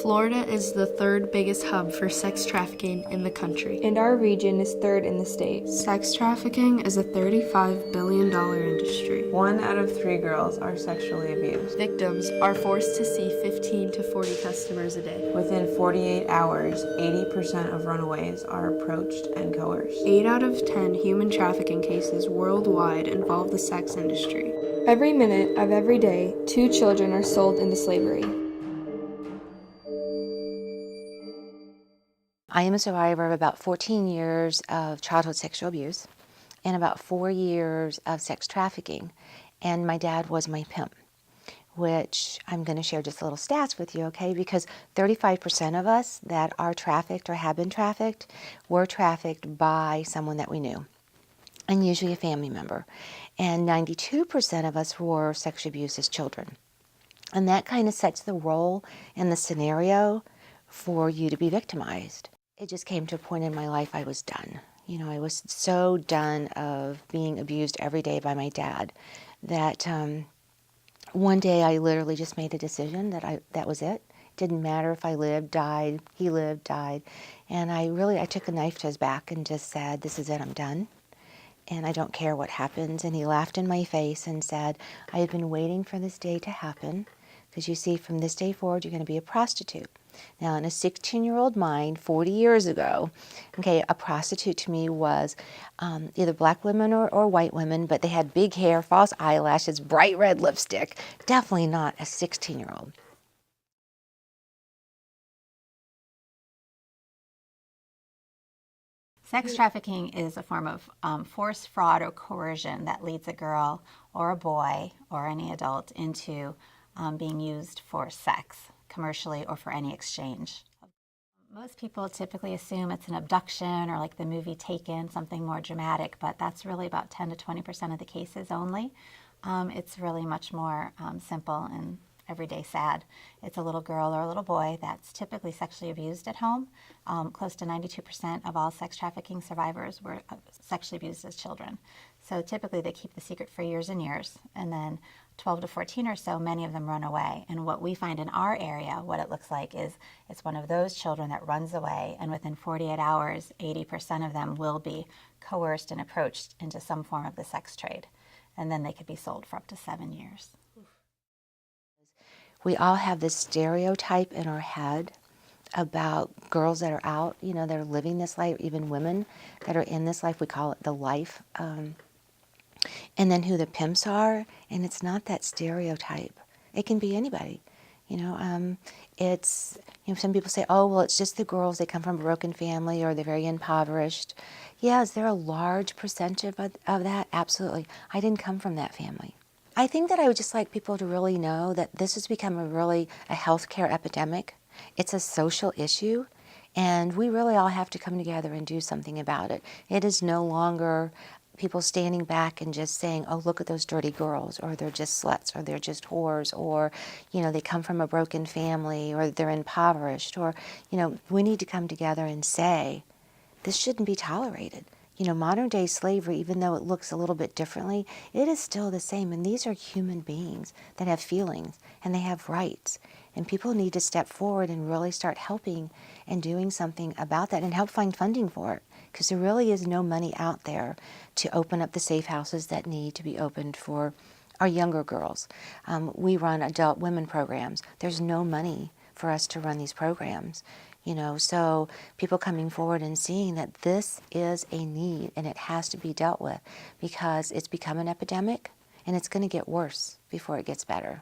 Florida is the third biggest hub for sex trafficking in the country. And our region is third in the state. Sex trafficking is a $35 billion industry. 1 out of 3 girls are sexually abused. Victims are forced to see 15 to 40 customers a day. Within 48 hours, 80% of runaways are approached and coerced. 8 out of 10 human trafficking cases worldwide involve the sex industry. Every minute of every day, 2 children are sold into slavery. I am a survivor of about 14 years of childhood sexual abuse and about 4 years of sex trafficking. And my dad was my pimp, which I'm going to share just a little stats with you, okay? Because 35% of us that are trafficked or have been trafficked were trafficked by someone that we knew, and usually a family member. And 92% of us were sexually abused as children. And that kind of sets the role and the scenario for you to be victimized. It just came to a point in my life I was done. You know, I was so done of being abused every day by my dad that one day I literally just made a decision that that was it. Didn't matter if I lived, died, he lived, died. And I took a knife to his back and just said, this is it, I'm done. And I don't care what happens. And he laughed in my face and said, I have been waiting for this day to happen, because you see, from this day forward, you're going to be a prostitute. Now, in a 16-year-old mind, 40 years ago, okay, a prostitute to me was either black women or white women, but they had big hair, false eyelashes, bright red lipstick. Definitely not a 16-year-old. Sex trafficking is a form of force, fraud, or coercion that leads a girl or a boy or any adult into being used for sex, commercially or for any exchange. Most people typically assume it's an abduction or like the movie Taken, something more dramatic, but that's really about 10 to 20% of the cases only. It's really much more simple and everyday sad. It's a little girl or a little boy that's typically sexually abused at home. Close to 92% of all sex trafficking survivors were sexually abused as children. So typically they keep the secret for years and years, and then 12 to 14 or so, many of them run away. And what we find in our area, what it looks like is it's one of those children that runs away, and within 48 hours, 80% of them will be coerced and approached into some form of the sex trade. And then they could be sold for up to 7 years. We all have this stereotype in our head about girls that are out, you know, that are living this life, even women that are in this life. We call it the life. And then who the pimps are, and it's not that stereotype. It can be anybody, you know. It's, you know, some people say, oh, well, it's just the girls, they come from a broken family or they're very impoverished. Yeah, is there a large percentage of that? Absolutely. I didn't come from that family. I think that I would just like people to really know that this has become a healthcare epidemic. It's a social issue, and we really all have to come together and do something about it. It is no longer people standing back and just saying, oh, look at those dirty girls, or they're just sluts, or they're just whores, or, you know, they come from a broken family, or they're impoverished, or, you know, we need to come together and say, this shouldn't be tolerated. You know, modern day slavery, even though it looks a little bit differently, it is still the same. And these are human beings that have feelings and they have rights. And people need to step forward and really start helping and doing something about that and help find funding for it. Because there really is no money out there to open up the safe houses that need to be opened for our younger girls. We run adult women programs. There's no money for us to run these programs. You know, so people coming forward and seeing that this is a need and it has to be dealt with, because it's become an epidemic and it's going to get worse before it gets better.